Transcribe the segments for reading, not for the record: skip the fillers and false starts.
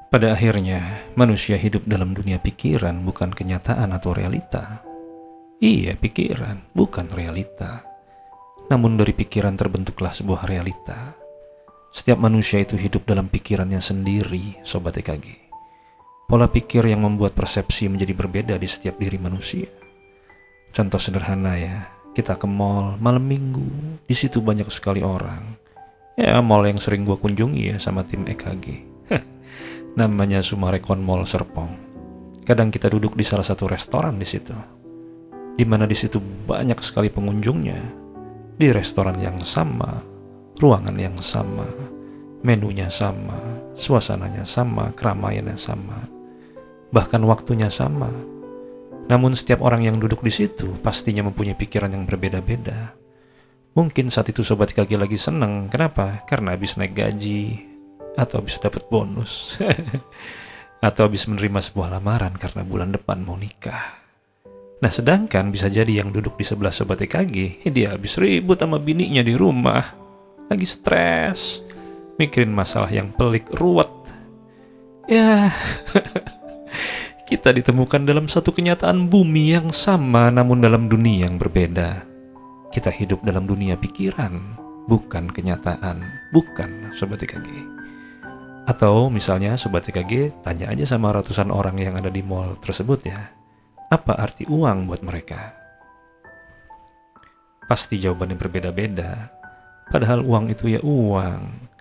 Pada akhirnya, manusia hidup dalam dunia pikiran bukan kenyataan atau realita. Iya, pikiran, bukan realita. Namun dari pikiran terbentuklah sebuah realita. Setiap manusia itu hidup dalam pikirannya sendiri, Sobat EKG. Pola pikir yang membuat persepsi menjadi berbeda di setiap diri manusia. Contoh sederhana ya, kita ke mall malam minggu, di situ banyak sekali orang. Ya, mall yang sering gua kunjungi ya sama tim EKG. Namanya Sumarekon Mall Serpong. Kadang kita duduk di salah satu restoran di situ, di mana di situ banyak sekali pengunjungnya. Di restoran yang sama, ruangan yang sama, menunya sama, suasananya sama, keramaiannya sama, bahkan waktunya sama. Namun setiap orang yang duduk di situ pastinya mempunyai pikiran yang berbeda-beda. Mungkin saat itu Sobat Kaki lagi seneng. Kenapa? Karena habis naik gaji, atau habis dapat bonus, atau habis menerima sebuah lamaran karena bulan depan mau nikah. Nah, sedangkan bisa jadi yang duduk di sebelah Sobat EKG, dia habis ribut sama bininya di rumah, lagi stres, mikirin masalah yang pelik ruwet. Ya, kita ditemukan dalam satu kenyataan bumi yang sama namun dalam dunia yang berbeda. Kita hidup dalam dunia pikiran, bukan kenyataan, bukan Sobat EKG. Atau misalnya Sobat EKG tanya aja sama ratusan orang yang ada di mall tersebut ya, apa arti uang buat mereka? Pasti jawabannya berbeda-beda. Padahal uang itu ya uang.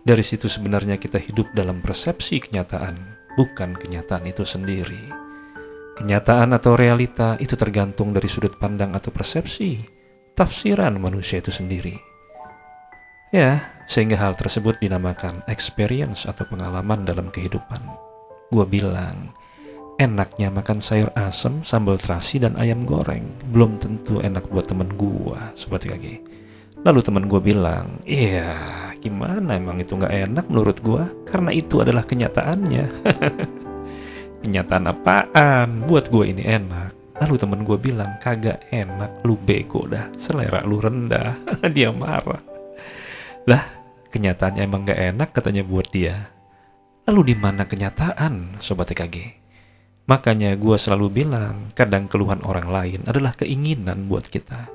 Dari situ sebenarnya kita hidup dalam persepsi kenyataan, bukan kenyataan itu sendiri. Kenyataan atau realita itu tergantung dari sudut pandang atau persepsi, tafsiran manusia itu sendiri. Ya, sehingga hal tersebut dinamakan experience atau pengalaman dalam kehidupan. Gua bilang, enaknya makan sayur asem, sambal terasi, dan ayam goreng belum tentu enak buat temen gua, Sobat EKG. Lalu temen gua bilang, iya, gimana emang itu gak enak menurut gua? Karena itu adalah kenyataannya. Kenyataan apaan? Buat gua ini enak. Lalu temen gua bilang, kagak enak, lu bego dah, selera lu rendah. Dia marah. Lah, kenyataannya emang gak enak katanya buat dia. Lalu di mana kenyataan, Sobat EKG? Makanya gue selalu bilang, kadang keluhan orang lain adalah keinginan buat kita.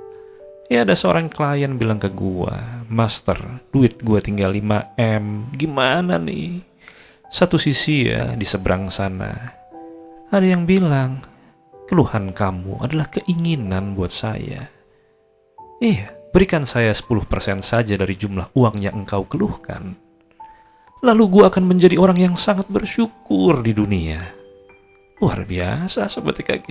Ya, ada seorang klien bilang ke gue, Master, duit gue tinggal 5M, gimana nih? Satu sisi ya, di seberang sana, ada yang bilang, keluhan kamu adalah keinginan buat saya. Iya, berikan saya 10% saja dari jumlah uang yang engkau keluhkan. Lalu gue akan menjadi orang yang sangat bersyukur di dunia. Luar biasa Sobat EKG.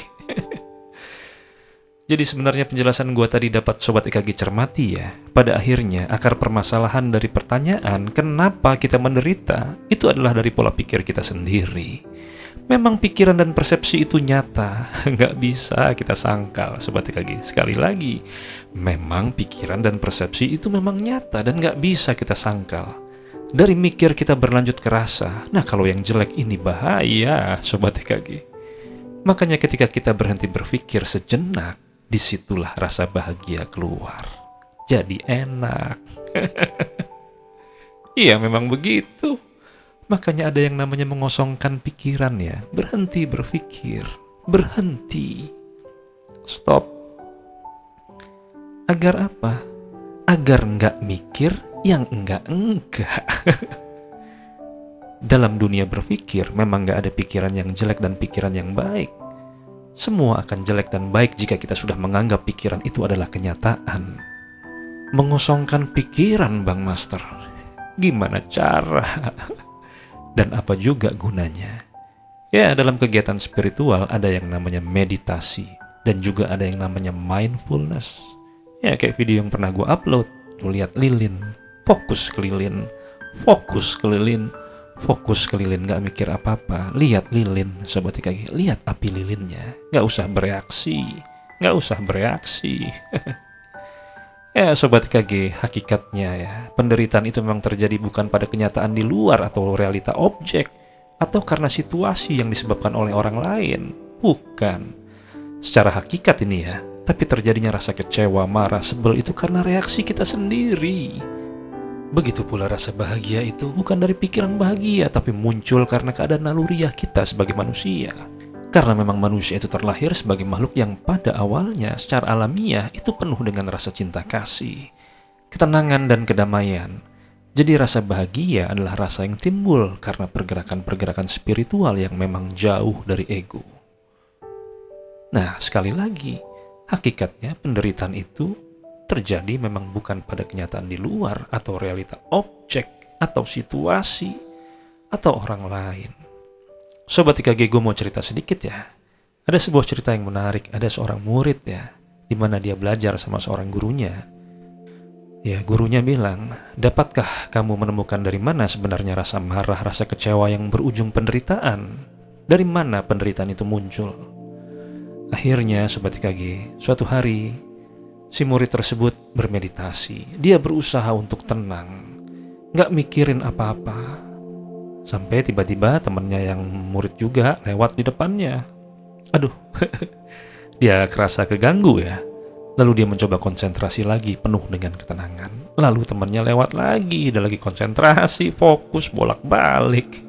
Jadi sebenarnya penjelasan gue tadi dapat Sobat EKG cermati ya. Pada akhirnya akar permasalahan dari pertanyaan kenapa kita menderita itu adalah dari pola pikir kita sendiri. Memang pikiran dan persepsi itu nyata, nggak bisa kita sangkal Sobat EKG. Sekali lagi, memang pikiran dan persepsi itu memang nyata dan nggak bisa kita sangkal. Dari mikir kita berlanjut ke rasa. Nah, kalau yang jelek ini bahaya Sobat EKG. Makanya ketika kita berhenti berpikir sejenak, disitulah rasa bahagia keluar. Jadi enak. Iya, memang begitu. Makanya ada yang namanya mengosongkan pikiran ya. Berhenti berpikir. Berhenti. Stop. Agar apa? Agar nggak mikir yang enggak. Dalam dunia berpikir memang nggak ada pikiran yang jelek dan pikiran yang baik. Semua akan jelek dan baik jika kita sudah menganggap pikiran itu adalah kenyataan. Mengosongkan pikiran, Bang Master. Gimana cara? Dan apa juga gunanya? Ya, dalam kegiatan spiritual ada yang namanya meditasi dan juga ada yang namanya mindfulness. Ya, kayak video yang pernah gue upload. Tuh lihat lilin, fokus ke lilin, fokus ke lilin, fokus ke lilin, gak mikir apa-apa. Lihat lilin, Sobat EKG, lihat api lilinnya. Gak usah bereaksi, gak usah bereaksi. Ya Sobat EKG, hakikatnya ya, penderitaan itu memang terjadi bukan pada kenyataan di luar atau realita objek, atau karena situasi yang disebabkan oleh orang lain. Bukan. Secara hakikat ini ya, tapi terjadinya rasa kecewa, marah, sebel itu karena reaksi kita sendiri. Begitu pula rasa bahagia itu bukan dari pikiran bahagia, tapi muncul karena keadaan naluriah kita sebagai manusia. Karena memang manusia itu terlahir sebagai makhluk yang pada awalnya secara alamiah itu penuh dengan rasa cinta kasih, ketenangan dan kedamaian. Jadi rasa bahagia adalah rasa yang timbul karena pergerakan-pergerakan spiritual yang memang jauh dari ego. Nah, sekali lagi, hakikatnya penderitaan itu terjadi memang bukan pada kenyataan di luar atau realita objek atau situasi atau orang lain. Sobat IKG, gue mau cerita sedikit ya. Ada sebuah cerita yang menarik. Ada seorang murid ya, di mana dia belajar sama seorang gurunya. Ya, gurunya bilang, dapatkah kamu menemukan dari mana sebenarnya rasa marah, rasa kecewa yang berujung penderitaan? Dari mana penderitaan itu muncul? Akhirnya, Sobat IKG, suatu hari, si murid tersebut bermeditasi. Dia berusaha untuk tenang, gak mikirin apa-apa. Sampai tiba-tiba temannya yang murid juga lewat di depannya. Aduh, dia kerasa keganggu ya. Lalu dia mencoba konsentrasi lagi penuh dengan ketenangan. Lalu temannya lewat lagi, dia lagi konsentrasi, fokus, bolak-balik.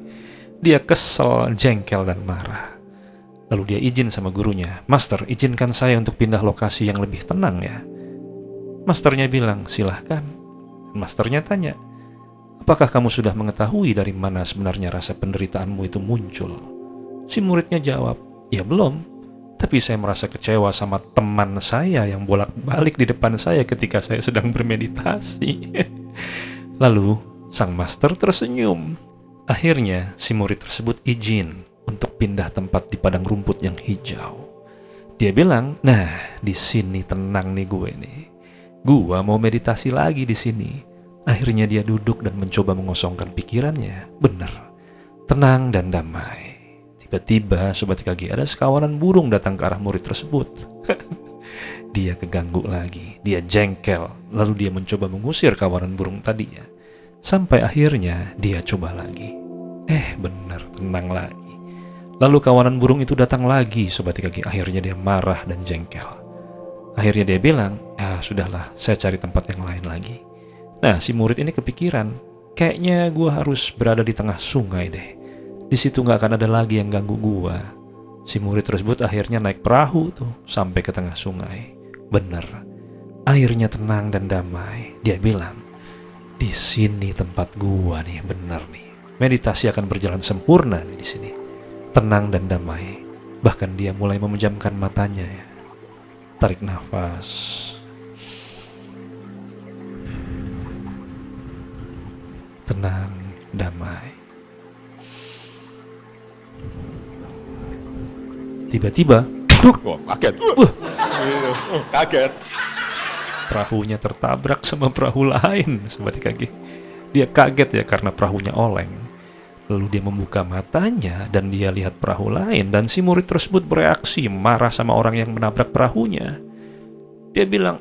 Dia kesel, jengkel, dan marah. Lalu dia izin sama gurunya, "Master, izinkan saya untuk pindah lokasi yang lebih tenang ya." Masternya bilang, "Silahkan." Masternya tanya, "Apakah kamu sudah mengetahui dari mana sebenarnya rasa penderitaanmu itu muncul?" Si muridnya jawab, "Ya belum, tapi saya merasa kecewa sama teman saya yang bolak-balik di depan saya ketika saya sedang bermeditasi." Lalu sang master tersenyum. Akhirnya si murid tersebut izin untuk pindah tempat di padang rumput yang hijau. Dia bilang, "Nah, di sini tenang nih gue nih. Gua mau meditasi lagi di sini." Akhirnya dia duduk dan mencoba mengosongkan pikirannya. Benar, tenang dan damai. Tiba-tiba, Sobat IKG, ada sekawanan burung datang ke arah murid tersebut. Dia keganggu lagi, dia jengkel. Lalu dia mencoba mengusir kawanan burung tadinya. Sampai akhirnya dia coba lagi. Benar, tenang lagi. Lalu kawanan burung itu datang lagi, Sobat IKG. Akhirnya dia marah dan jengkel. Akhirnya dia bilang, sudahlah, saya cari tempat yang lain lagi." Nah, si murid ini kepikiran, kayaknya gue harus berada di tengah sungai deh. Di situ gak akan ada lagi yang ganggu gue. Si murid tersebut akhirnya naik perahu tuh sampai ke tengah sungai. Bener, airnya tenang dan damai. Dia bilang, "Di sini tempat gue nih, bener nih. Meditasi akan berjalan sempurna nih di sini. Tenang dan damai." Bahkan dia mulai memejamkan matanya ya. Tarik nafas. Tenang, damai. Tiba-tiba, kaget. Kaget. perahunya tertabrak sama perahu lain, Sobat IKG. Dia kaget ya karena perahunya oleng. Lalu dia membuka matanya dan dia lihat perahu lain, dan si murid tersebut bereaksi marah sama orang yang menabrak perahunya. Dia bilang,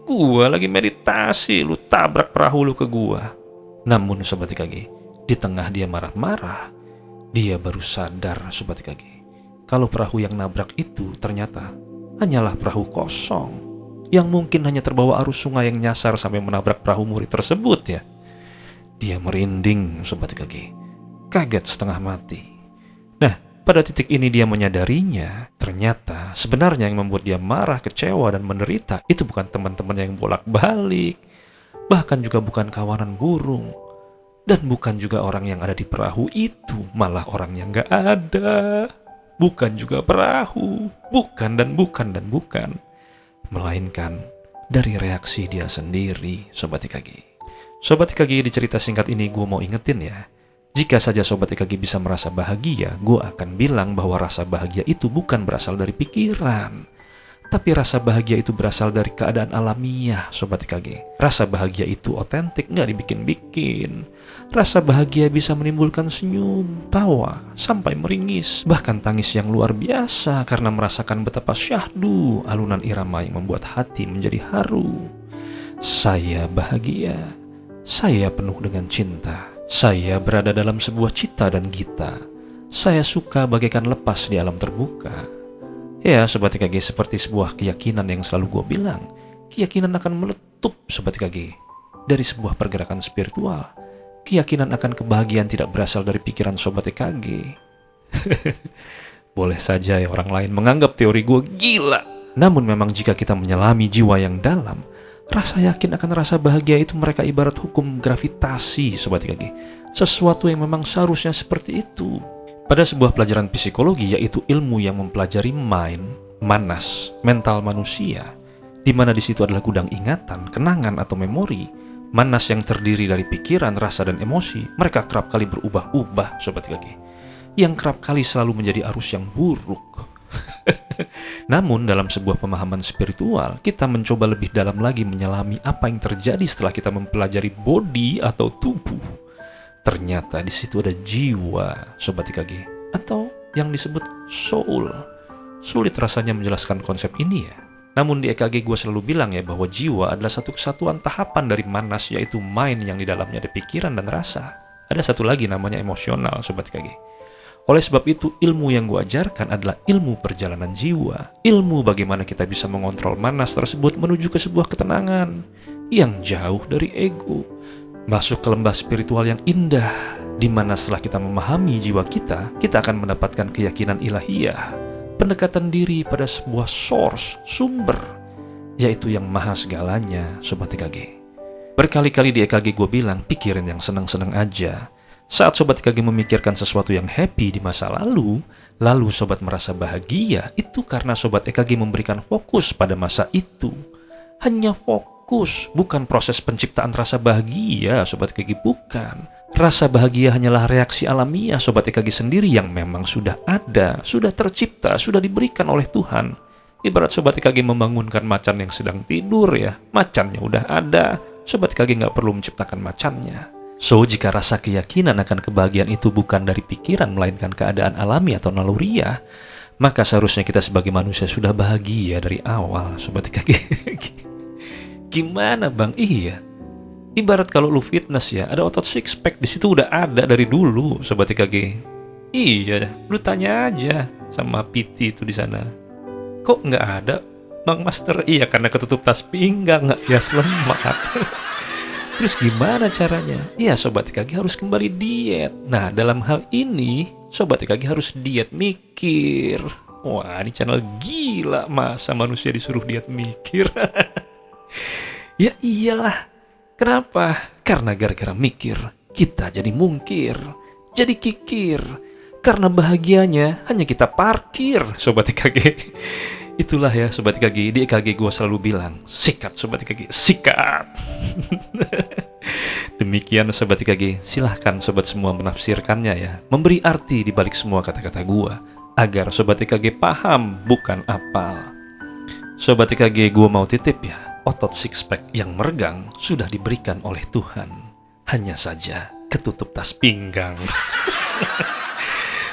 gua lagi meditasi, lu tabrak perahu lu ke gua." Namun Sobat IKG, di tengah dia marah-marah, dia baru sadar, Sobat IKG, kalau perahu yang nabrak itu ternyata hanyalah perahu kosong, yang mungkin hanya terbawa arus sungai yang nyasar sampai menabrak perahu murid tersebut ya. Dia merinding, Sobat IKG, kaget setengah mati. Nah, pada titik ini dia menyadarinya, ternyata sebenarnya yang membuat dia marah, kecewa, dan menderita itu bukan teman-temannya yang bolak-balik, bahkan juga bukan kawanan burung, dan bukan juga orang yang ada di perahu itu, malah orang yang gak ada. Bukan juga perahu, bukan, melainkan dari reaksi dia sendiri, Sobat IKG. Sobat IKG, di cerita singkat ini gue mau ingetin ya, jika saja Sobat IKG bisa merasa bahagia, gue akan bilang bahwa rasa bahagia itu bukan berasal dari pikiran, tapi rasa bahagia itu berasal dari keadaan alamiah, Sobat IKG. Rasa bahagia itu otentik, gak dibikin-bikin. Rasa bahagia bisa menimbulkan senyum, tawa, sampai meringis, bahkan tangis yang luar biasa karena merasakan betapa syahdu alunan irama yang membuat hati menjadi haru. Saya bahagia, saya penuh dengan cinta, saya berada dalam sebuah cita dan gita, saya suka bagaikan lepas di alam terbuka. Ya, Sobat IKG, seperti sebuah keyakinan yang selalu gue bilang, keyakinan akan meletup, Sobat IKG, dari sebuah pergerakan spiritual. Keyakinan akan kebahagiaan tidak berasal dari pikiran Sobat EKG. Boleh saja ya orang lain menganggap teori gue gila. Namun memang jika kita menyelami jiwa yang dalam, rasa yakin akan rasa bahagia itu mereka ibarat hukum gravitasi, Sobat EKG. Sesuatu yang memang seharusnya seperti itu. Pada sebuah pelajaran psikologi, yaitu ilmu yang mempelajari mind, manas, mental manusia, di mana di situ adalah gudang ingatan, kenangan atau memori. Manas yang terdiri dari pikiran, rasa, dan emosi, mereka kerap kali berubah-ubah, Sobat EKG, yang kerap kali selalu menjadi arus yang buruk. Namun dalam sebuah pemahaman spiritual, kita mencoba lebih dalam lagi menyelami apa yang terjadi setelah kita mempelajari body atau tubuh. Ternyata di situ ada jiwa, Sobat EKG, atau yang disebut soul. Sulit rasanya menjelaskan konsep ini ya. Namun di EKG gue selalu bilang ya bahwa jiwa adalah satu kesatuan tahapan dari manas, yaitu mind yang di dalamnya ada pikiran dan rasa. Ada satu lagi namanya emosional, Sobat EKG. Oleh sebab itu, ilmu yang gue ajarkan adalah ilmu perjalanan jiwa. Ilmu bagaimana kita bisa mengontrol manas tersebut menuju ke sebuah ketenangan yang jauh dari ego. Masuk ke lembah spiritual yang indah, di mana setelah kita memahami jiwa kita akan mendapatkan keyakinan ilahiyah, pendekatan diri pada sebuah source, sumber, yaitu yang maha segalanya, Sobat EKG. Berkali-kali di EKG gue bilang, pikirin yang senang-senang aja. Saat Sobat EKG memikirkan sesuatu yang happy di masa lalu Sobat merasa bahagia, itu karena Sobat EKG memberikan fokus pada masa itu. Hanya fokus, bukan proses penciptaan rasa bahagia, Sobat EKG, bukan. Rasa bahagia hanyalah reaksi alamiah Sobat EKG sendiri yang memang sudah ada, sudah tercipta, sudah diberikan oleh Tuhan. Ibarat Sobat EKG membangunkan macan yang sedang tidur ya, macannya udah ada, Sobat EKG nggak perlu menciptakan macannya. So, jika rasa keyakinan akan kebahagiaan itu bukan dari pikiran, melainkan keadaan alami atau naluriah, maka seharusnya kita sebagai manusia sudah bahagia dari awal, Sobat EKG. Gimana Bang? Iya. Ibarat kalau lu fitness ya, ada otot six pack di situ udah ada dari dulu, Sobat EKG. Iya, lu tanya aja sama PT itu di sana. Kok nggak ada, Bang Master? Iya, karena ketutup tas pinggang, nggak bias lemak. Terus gimana caranya? Ya, Sobat EKG harus kembali diet. Nah, dalam hal ini, Sobat EKG harus diet mikir. Wah, ini channel gila, masa manusia disuruh diet mikir? Ya iyalah. Kenapa? Karena gara-gara mikir, kita jadi mungkir, jadi kikir. Karena bahagianya hanya kita parkir, Sobat EKG. Itulah ya Sobat EKG, di EKG gue selalu bilang, sikat Sobat EKG, sikat. Demikian Sobat EKG, silahkan Sobat semua menafsirkannya ya, memberi arti di balik semua kata-kata gue, agar Sobat EKG paham, bukan apal. Sobat EKG, gue mau titip ya, otot six pack yang meregang sudah diberikan oleh Tuhan, hanya saja ketutup tas pinggang.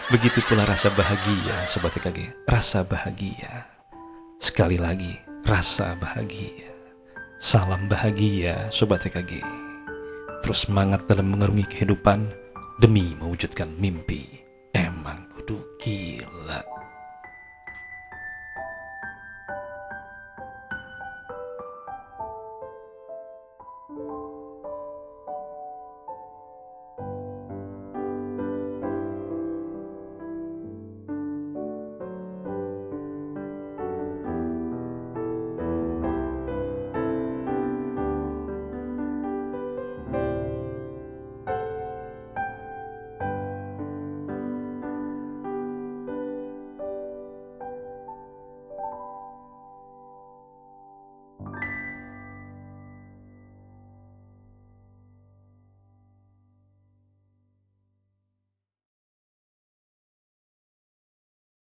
Begitu pula rasa bahagia, Sobat EKG, rasa bahagia. Sekali lagi, rasa bahagia. Salam bahagia, Sobat EKG. Terus semangat dalam mengarungi kehidupan demi mewujudkan mimpi. Emang kudu gila.